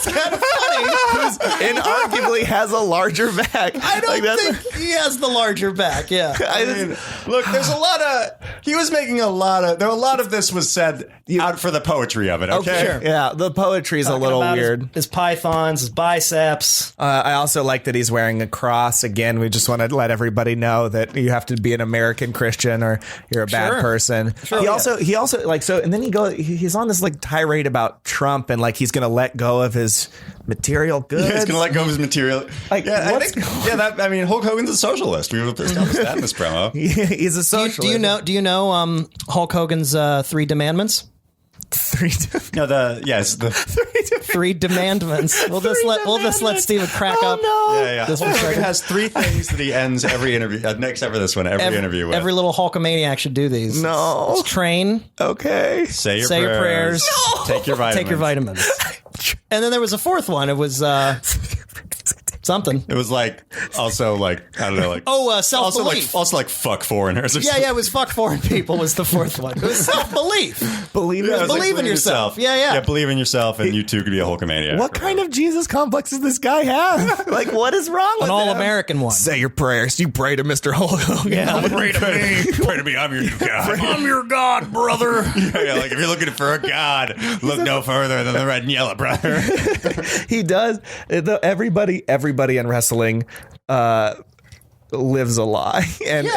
It's kind of funny. And arguably has a larger back. I don't think he has the larger back. Yeah. I mean, look, there's a lot of. He was making a lot of this was said out for the poetry of it. Okay, sure. Yeah, the poetry's a Talking little about weird. His pythons, his biceps. I also like that he's wearing a cross. Again, we just want to let everybody know that you have to be an American Christian or you're a bad Sure. person. He also like so, and then he's on this like tirade about Trump and like he's going to let go of his material goods. He's gonna let go of his material. Like, yeah, what's Hulk Hogan's a socialist. We were established that in this promo. He's a Do socialist. you know Hulk Hogan's 3 demandments? No, the 3 demandments. We'll just let Steven crack up. yeah. This Hulk was Hogan second. has 3 things that he ends every interview, except for this one, every interview with. Every little Hulkamaniac should do these. No. It's train, Okay. Say your say prayers. your prayers, Take your vitamins. take your vitamins. And then there was a 4th one. It was something. It was like also like I don't know like self-belief. also like fuck foreigners. Or Yeah, it was fuck foreign people was the 4th one. It was self-belief. Believe Yeah, it was like, Believe in yourself. Yeah. Yeah, believe in yourself, and you too could be a Hulkamaniac. What kind of Jesus complex does this guy have? Like, what is wrong with An him? all-American one. Say your prayers. You pray to Mr. Hulk Hogan. Yeah. Pray to me. Pray to me. I'm your God. I'm your God, brother. Yeah, like if you're looking for a God, look no further than the red and yellow, brother. He does. Everybody in wrestling lives a lie, and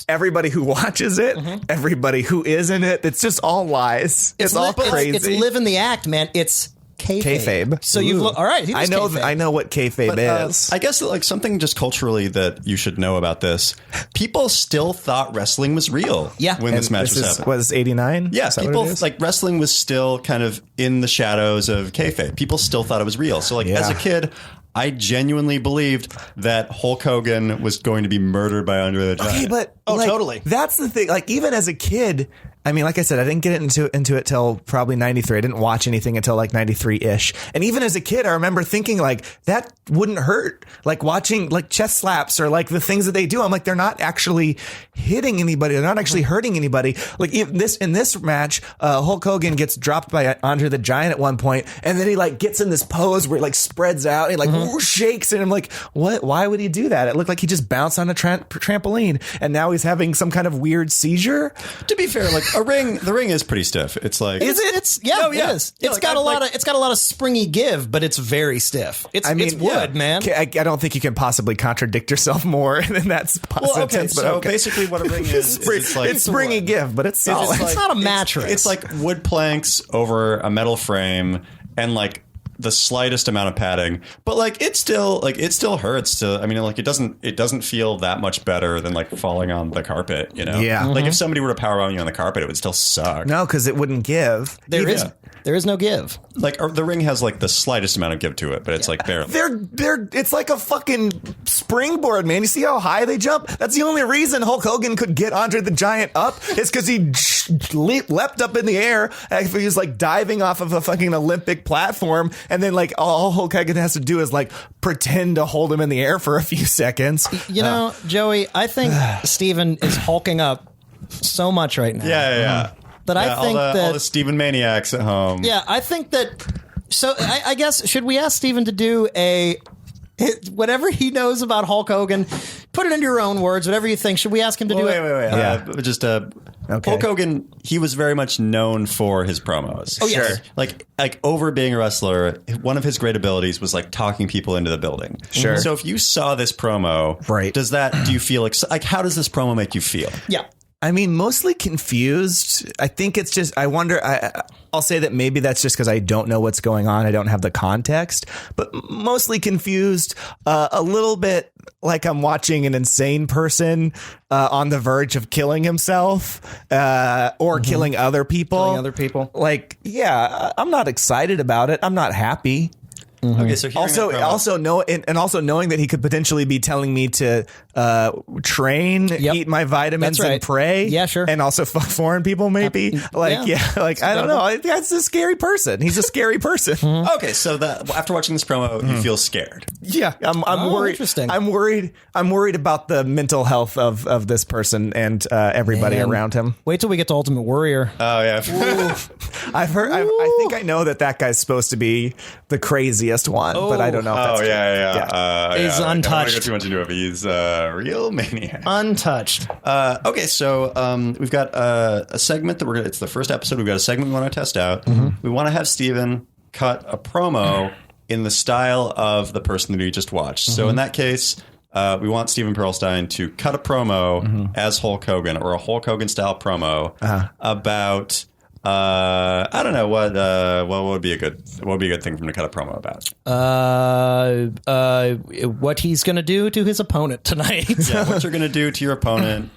everybody who watches it, everybody who is in it, it's just all lies. It's all crazy. It's live in the act, man. It's kayfabe. So you've all right. I know what kayfabe is. I guess like something just culturally that you should know about this. People still thought wrestling was real. Yeah. when this match was happening. Was 89? Yes, people like wrestling was still kind of in the shadows of kayfabe. People still thought it was real. So like as a kid, I genuinely believed that Hulk Hogan was going to be murdered by Andre the Giant. Okay, but totally. That's the thing. Like even as a kid, I mean, like I said, I didn't get into it till probably 93. I didn't watch anything until like 93-ish. And even as a kid, I remember thinking like that wouldn't hurt. Like watching like chest slaps or like the things that they do. I'm like, they're not actually hitting anybody. They're not actually hurting anybody. Like in this match, Hulk Hogan gets dropped by Andre the Giant at one point, and then he like gets in this pose where he like spreads out and he like shakes, and I'm like, what? Why would he do that? It looked like he just bounced on a trampoline, and now he's having some kind of weird seizure. To be fair, like The ring is pretty stiff. It's like Is it? It's No, it yeah. is. Yeah, It's like, got a I've, lot like- of it's got a lot of springy give, but it's very stiff. It's wood, man. I don't think you can possibly contradict yourself more than that's Well, okay, sentence, so basically what a ring is it's like it's springy give, but it's solid. It's not a mattress. It's like wood planks over a metal frame and like the slightest amount of padding, but like it still hurts to. I mean, like it doesn't feel that much better than like falling on the carpet. You know, Yeah. Like if somebody were to powerbomb you on the carpet, it would still suck. No, because it wouldn't give. There is no give. Like the ring has like the slightest amount of give to it, but it's like barely. It's like a fucking springboard, man. You see how high they jump? That's the only reason Hulk Hogan could get Andre the Giant up is because he leapt up in the air. He was like diving off of a fucking Olympic platform, and then like all Hulk Hogan has to do is like pretend to hold him in the air for a few seconds. You know, Joey, I think Steven is hulking up so much right now. Yeah. That I think all the Stephen maniacs at home. Yeah, I think that. So I guess should we ask Steven to do whatever he knows about Hulk Hogan? Put it into your own words. Whatever you think. Should we ask him to do it? Wait. Yeah. Okay. Hulk Hogan, he was very much known for his promos. Oh, yes. Sure. Like over being a wrestler, one of his great abilities was like talking people into the building. Sure. So if you saw this promo, Right. do you feel like how does this promo make you feel? Yeah. I mean, mostly confused. I think it's just, I wonder, I'll say that maybe that's just because I don't know what's going on. I don't have the context, but mostly confused, a little bit like I'm watching an insane person on the verge of killing himself or killing other people. Killing other people. Like, yeah, I'm not excited about it. I'm not happy. Okay, so Also knowing that he could potentially be telling me to train, eat my vitamins, That's right. and pray. Yeah, sure. And also fuck foreign people, maybe. I don't know. That's a scary person. He's a scary person. Okay, so after watching this promo, you feel scared. Yeah, I'm worried. Interesting. I'm worried about the mental health of this person and everybody Man. around him. Wait till we get to Ultimate Warrior. Oh yeah. I've heard. I think I know that guy's supposed to be the craziest one, but I don't know. If that's true. He's I don't untouched. want to go too much into it, but he's a real maniac. Untouched. Okay, so we've got a segment that it's the first episode. We've got a segment we want to test out. We want to have Steven cut a promo in the style of the person that we just watched. So in that case, we want Stephen Perlstein to cut a promo as Hulk Hogan, or a Hulk Hogan style promo about I don't know what would be a good thing for him to cut a promo about. What he's going to do to his opponent tonight. Yeah, what you're going to do to your opponent.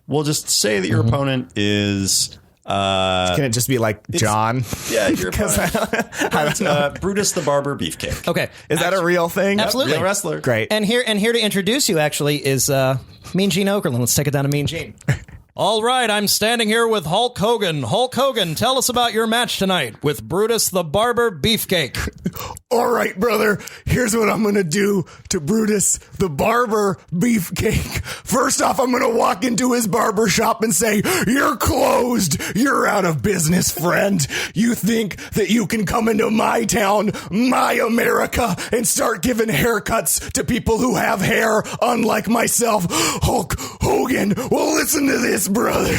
We'll just say that your opponent is. Can it just be like John? Yeah, your opponent. Brutus the Barber Beefcake. Okay. Is that a real thing? Absolutely. Real wrestler. Great. And here to introduce you actually is Mean Gene Okerlund. Let's take it down to Mean Gene. All right, I'm standing here with Hulk Hogan. Hulk Hogan, tell us about your match tonight with Brutus the Barber Beefcake. All right, brother, here's what I'm going to do to Brutus the Barber Beefcake. First off, I'm going to walk into his barber shop and say, "You're closed. You're out of business, friend. You think that you can come into my town, my America, and start giving haircuts to people who have hair, unlike myself? Hulk Hogan, well, listen to this, brother.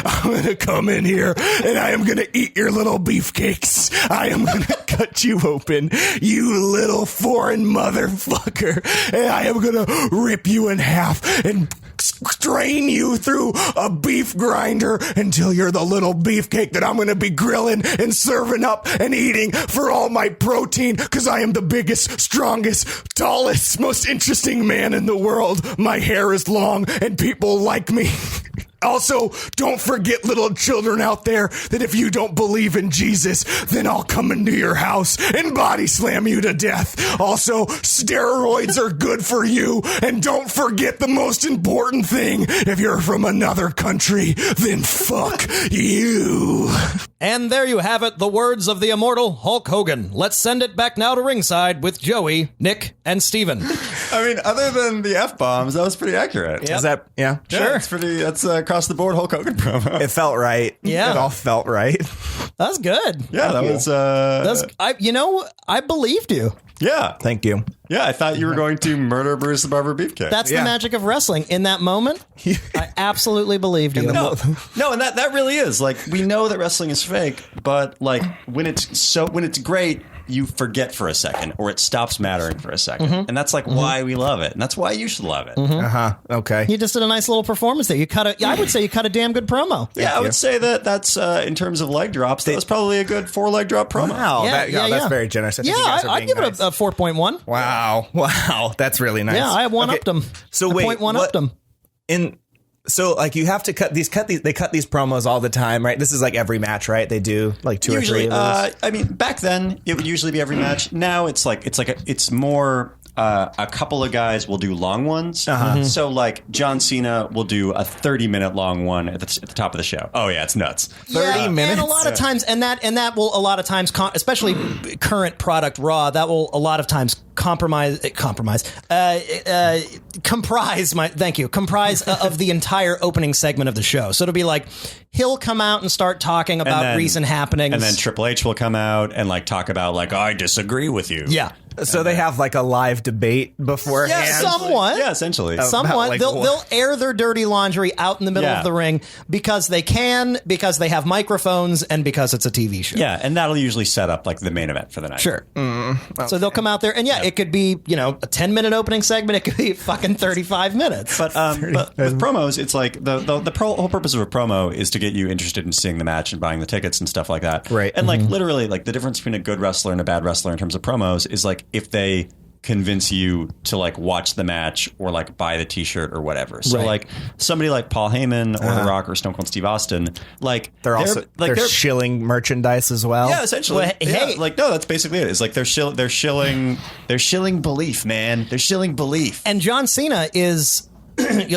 I'm going to come in here and I am going to eat your little beefcakes. I am going to cut you open, you little foreign motherfucker, and I am going to rip you in half and strain you through a beef grinder until you're the little beefcake that I'm going to be grilling and serving up and eating for all my protein, because I am the biggest, strongest, tallest, most interesting man in the world. My hair is long and people like me." Also, don't forget, little children out there, that if you don't believe in Jesus, then I'll come into your house and body slam you to death. Also, steroids are good for you. And don't forget the most important thing. If you're from another country, then fuck you. And there you have it, the words of the immortal Hulk Hogan. Let's send it back now to ringside with Joey, Nick, and Steven. I mean, other than the F-bombs, that was pretty accurate. Is that, yeah? Yeah, that's across the board Hulk Hogan promo. It felt right. Yeah. It all felt right. That's good. Yeah, that was... I believed you. Yeah. Thank you. Yeah, I thought you were going to murder Bruce the Barber Beefcake. That's the magic of wrestling. In that moment, I absolutely believed you. No, and that really is. Like, we know that wrestling is fake, but like when it's great, you forget for a second, or it stops mattering for a second. And that's like why we love it. And that's why you should love it. Okay. You just did a nice little performance there. I would say you cut a damn good promo. Yeah, I would say that's in terms of leg drops, that was probably a good 4 leg drop promo. Wow, Yeah, that's very generous. I think you guys are I'd being give nice. it a 4.1. Wow, that's really nice. Yeah, I have one-upped them. So I wait, point one-upped them. So like you have to cut these promos all the time, right? This is like every match, right? They do like 2 Usually, or 3 of these. I mean, back then it would usually be every match. Now it's more. A couple of guys will do long ones. So like John Cena will do a 30-minute long one at the top of the show. Oh yeah, it's nuts. 30 minutes. And a lot of times, and that will a lot of times, especially current product Raw, that will a lot of times comprise of the entire opening segment of the show. So it'll be like he'll come out and start talking about recent happenings, and then Triple H will come out and like talk about like, I disagree with you. Yeah. So they have like a live debate beforehand. Yeah, somewhat. Yeah, essentially. Somewhat. like They'll air their dirty laundry out in the middle of the ring because they can, because they have microphones, and because it's a TV show. Yeah, and that'll usually set up like the main event for the night. Sure. So they'll come out there, and it could be, a 10-minute opening segment. It could be fucking 35 minutes. But with promos, it's like the whole purpose of a promo is to get you interested in seeing the match and buying the tickets and stuff like that. Right. And like literally, like the difference between a good wrestler and a bad wrestler in terms of promos is like if they convince you to like watch the match or like buy the t-shirt or whatever. So like somebody like Paul Heyman or The Rock or Stone Cold Steve Austin, like they're shilling merchandise as well. Yeah, essentially. Well, hey, like no, that's basically it. It's like they're shilling belief, man. They're shilling belief. And John Cena is,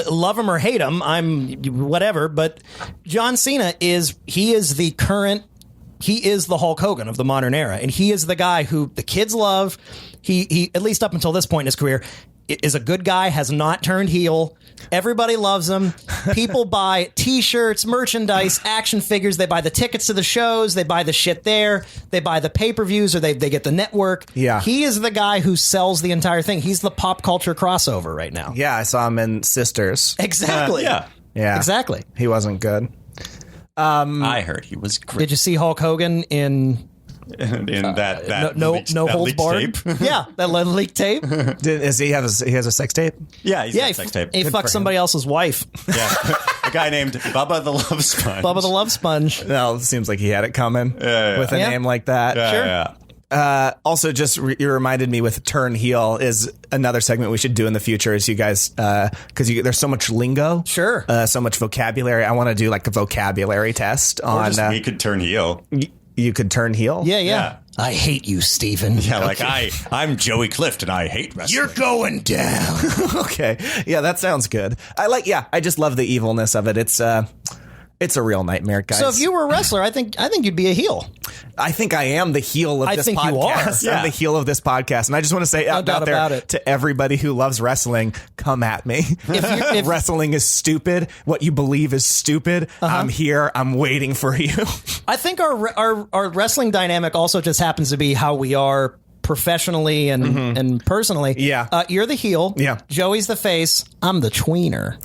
love him or hate him, I'm whatever, but John Cena is the Hulk Hogan of the modern era, and he is the guy who the kids love. He at least up until this point in his career is a good guy, has not turned heel. Everybody loves him. People buy t-shirts, merchandise, action figures. They buy the tickets to the shows. They buy the shit there. They buy the pay-per-views, or they get the network. Yeah. He is the guy who sells the entire thing. He's the pop culture crossover right now. Yeah, I saw him in Sisters. Exactly. Yeah. Exactly. He wasn't good. I heard he was great. Did you see Hulk Hogan in that no leaked, holds leaked barred? tape? Yeah, that leaked tape. Does he have he has a sex tape? Yeah, he's got sex tape. He fucked somebody else's wife. Yeah, a guy named Bubba the Love Sponge. Bubba the Love Sponge. No, it seems like he had it coming with a name like that. Yeah, Sure. Yeah. Also, just you reminded me with turn heel is another segment we should do in the future. Is you guys because there's so much lingo, Sure. So much vocabulary. I want to do like a vocabulary test Or on. just we could turn heel. You could turn heel. Yeah. I hate you, Stephen. Yeah, like I'm Joey Clift and I hate wrestling. You're going down. Okay. Yeah, that sounds good. I just love the evilness of it. It's a real nightmare, guys. So if you were a wrestler, I think you'd be a heel. I think I am the heel of this think podcast. you are. I'm the heel of this podcast. And I just want to say out doubt there about it. to everybody who loves wrestling, come at me. If Wrestling is stupid. What you believe is stupid. I'm here. I'm waiting for you. I think our wrestling dynamic also just happens to be how we are professionally and personally. Yeah. You're the heel. Yeah. Joey's the face. I'm the tweener.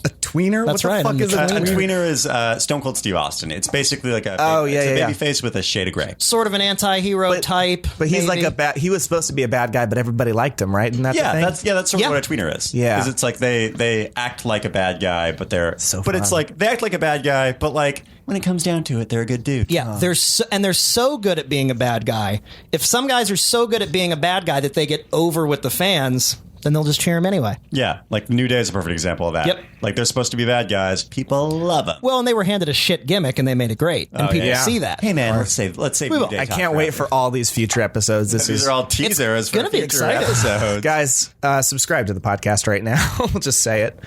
A tweener? That's what right, the fuck I'm is the a A tweener? tweener is Stone Cold Steve Austin. It's basically like a baby face with a shade of gray. Sort of an anti-hero type. But he's maybe. like he was supposed to be a bad guy, but everybody liked him, right? Isn't that the thing? That's sort of what a tweener is. Yeah. Because it's like they act like a bad guy, but it's fun. like they act like a bad guy, but like when it comes down to it, they're a good dude. Yeah, they're so good at being a bad guy. If some guys are so good at being a bad guy that they get over with the fans, then they'll just cheer him anyway. Yeah, like New Day is a perfect example of that. Yep. Like they're supposed to be bad guys. People love them. Well, and they were handed a shit gimmick, and they made it great, and people yeah. see that. Hey man, let's save New Day. I talk can't wait forever. for all these future episodes. These are all teasers for gonna be future exciting. episodes. Guys, subscribe to the podcast right now. We'll just say it.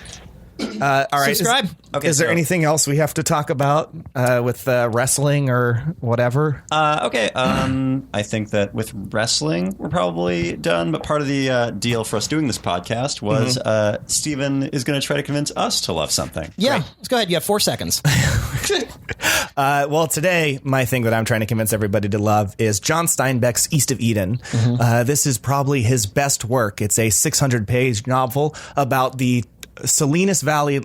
All right. Subscribe. Is there anything else we have to talk about with wrestling or whatever? Okay. I think that with wrestling, we're probably done. But part of the deal for us doing this podcast was Stephen is going to try to convince us to love something. Yeah, let's go ahead. You have 4 seconds. Well, today, my thing that I'm trying to convince everybody to love is John Steinbeck's East of Eden. This is probably his best work. It's a 600-page novel about the Salinas Valley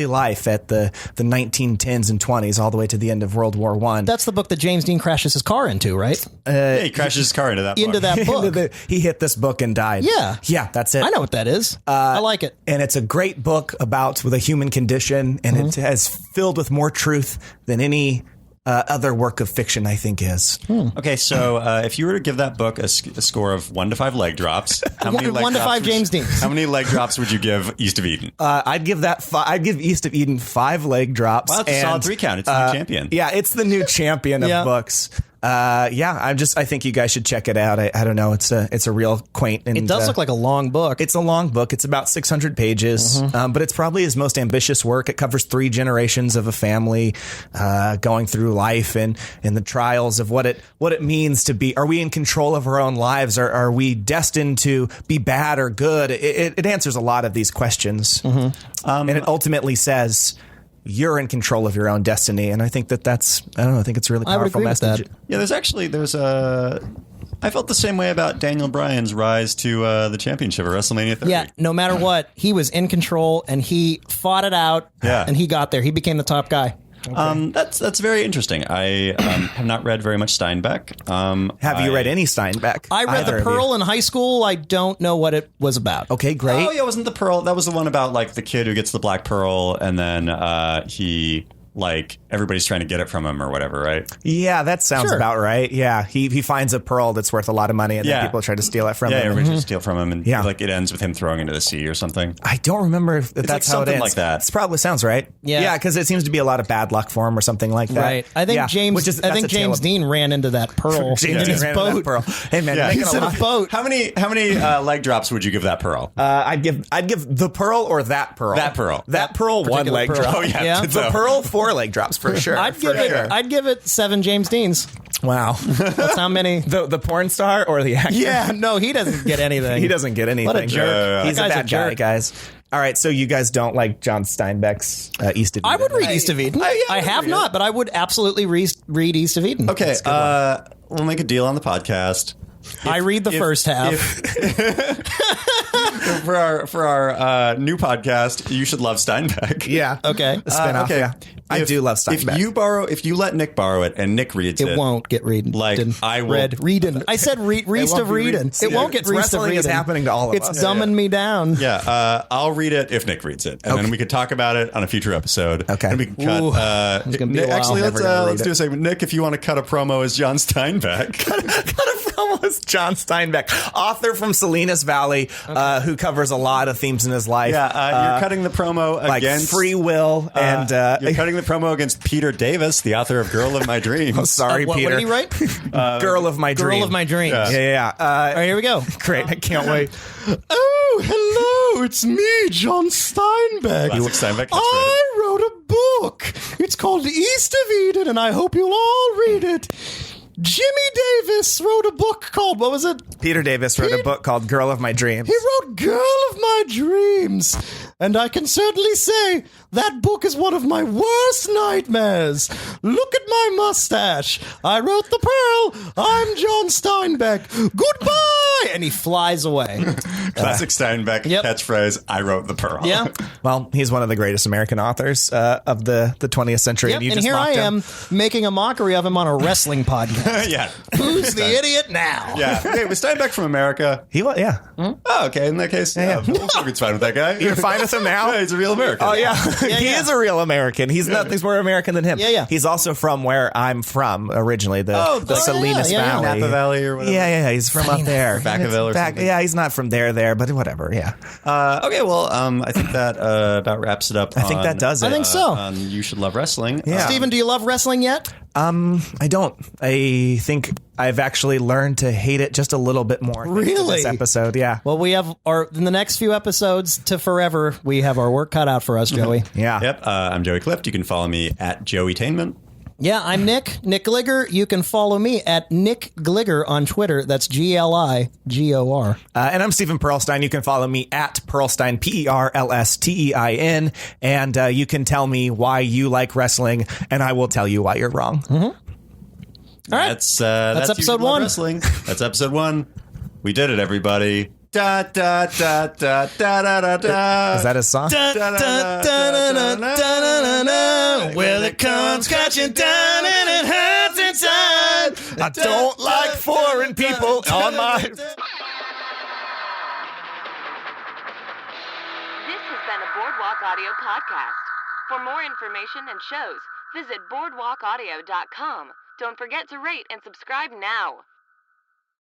life at the 1910s and 20s, all the way to the end of World War I. That's the book that James Dean crashes his car into, right? Yeah, he crashes his car into that book. He hit this book and died. Yeah, that's it. I know what that is. I like it. And it's a great book about the human condition, and it has filled with more truth than any other work of fiction, I think, is. Okay, so if you were to give that book a score of 1 to 5 leg drops, how many leg 1 to drops 5 James Deans? How many leg drops would you give East of Eden? I'd give East of Eden 5 leg drops. Wow, that's a solid 3 count. It's the new champion. Yeah, it's the new champion of books. I think you guys should check it out. I don't know. It's a real quaint. And, it does look like a long book. It's a long book. It's about 600 pages, but it's probably his most ambitious work. It covers 3 generations of a family going through life and the trials of what it means to be. Are we in control of our own lives? Are we destined to be bad or good? It answers a lot of these questions, and it ultimately says, you're in control of your own destiny. And I think that's, I don't know, I think it's a really powerful message. Yeah, I felt the same way about Daniel Bryan's rise to the championship at WrestleMania III. Yeah, no matter what, he was in control and he fought it out and he got there. He became the top guy. Okay. That's very interesting. I have not read very much Steinbeck. Have you read any Steinbeck? I read The Pearl in high school. I don't know what it was about. Okay, great. Oh, yeah, wasn't The Pearl? That was the one about like the kid who gets the black pearl and then he... like everybody's trying to get it from him or whatever, right? Yeah, that sounds about right. Yeah, he finds a pearl that's worth a lot of money, and then people try to steal it from him. Yeah, everybody tries to steal from him, and like it ends with him throwing into the sea or something. I don't remember if that's like how it something ends. like that. It probably sounds right. Yeah, because it seems to be a lot of bad luck for him or something like that. Right. I think James Dean ran into that pearl in his boat. Hey man, he's in a boat. How many leg drops would you give that pearl? I'd give the pearl or that pearl. That pearl. That pearl 1 leg pearl. drop. Oh yeah. The pearl 4 leg drops for sure. I'd give it 7 James Deans. Wow. That's how many? The porn star or the actor? Yeah, no, he doesn't get anything. He doesn't get anything. What a jerk. He's a bad guy, guys. All right, so you guys don't like John Steinbeck's East of Eden? I would read East of Eden. I have not, but I would absolutely read East of Eden. Okay, we'll make a deal on the podcast. I read the first half. For our new podcast, you should love Steinbeck. Yeah. Okay. A spinoff, okay. yeah. I do love Steinbeck. If you let Nick borrow it and Nick reads it, it won't get read. Like I will. Readin'. I said Reest of Readin'. It won't get Reest of Wrestling Readin'. is happening to all of us. It's dumbing me down. Yeah, I'll read it if Nick reads it, and then we could talk about it on a future episode. Okay. And we can cut. It's gonna be a while. Actually, Never gonna let's read do a segment. Nick, if you want to cut a promo as John Steinbeck, cut a promo as John Steinbeck, author from Salinas Valley, who covers a lot of themes in his life. Yeah, you're cutting the promo against free will, and you're cutting the promo against Peter Davis, the author of Girl of My Dreams. Oh, sorry, What Peter. did he write? Girl of My Dreams. Girl of My Dreams. Yeah. All right, here we go. Great. I can't wait. Oh, hello, it's me, John Steinbeck. Classic Steinbeck. I wrote a book. It's called East of Eden, and I hope you'll all read it. Jimmy Davis wrote a book called, what was it? Peter Davis wrote a book called Girl of My Dreams. He wrote Girl of My Dreams. And I can certainly say that book is one of my worst nightmares. Look at my mustache. I wrote the Pearl. I'm John Steinbeck. Goodbye. And he flies away. Classic Steinbeck catchphrase, I wrote the Pearl. Yeah. Well, he's one of the greatest American authors of the 20th century. Yep. And, you And just here I mocked him. am making a mockery of him on a wrestling podcast. Yeah. Who's the idiot now? Yeah. Okay, was Steinbeck from America? He was, yeah. Oh, okay. In that case, it's fine with that guy. You're fine with him now? Yeah, he's a real American. Oh, yeah. He is a real American. He's nothing's more American than him. Yeah. He's also from where I'm from originally, the Salinas Valley. Napa Valley or whatever. Yeah. He's from up there. Vacaville or something. Yeah, he's not from there, but whatever, yeah. Okay, well, I think that about wraps it up. I think that does it. I think so. On You Should Love Wrestling. Yeah. Steven, do you love wrestling yet? I don't. I think I've actually learned to hate it just a little bit more. Really? This episode, yeah. Well, we have in the next few episodes to forever, we have our work cut out for us, Joey. Yeah. Yep. I'm Joey Clift. You can follow me at Joeytainment. Yeah, I'm Nick Gligor. You can follow me at Nick Gligor on Twitter. That's Gligor. And I'm Stephen Perlstein. You can follow me at Perlstein, Perlstein. And you can tell me why you like wrestling, and I will tell you why you're wrong. All right. That's episode You Should Love 1. Wrestling. That's episode 1. We did it, everybody. Da da da da da da da da. Is that a song? Well, it comes crashing down and it hurts inside. I don't like foreign people on my... This has been a Boardwalk Audio podcast. For more information and shows, visit boardwalkaudio.com. Don't forget to rate and subscribe now.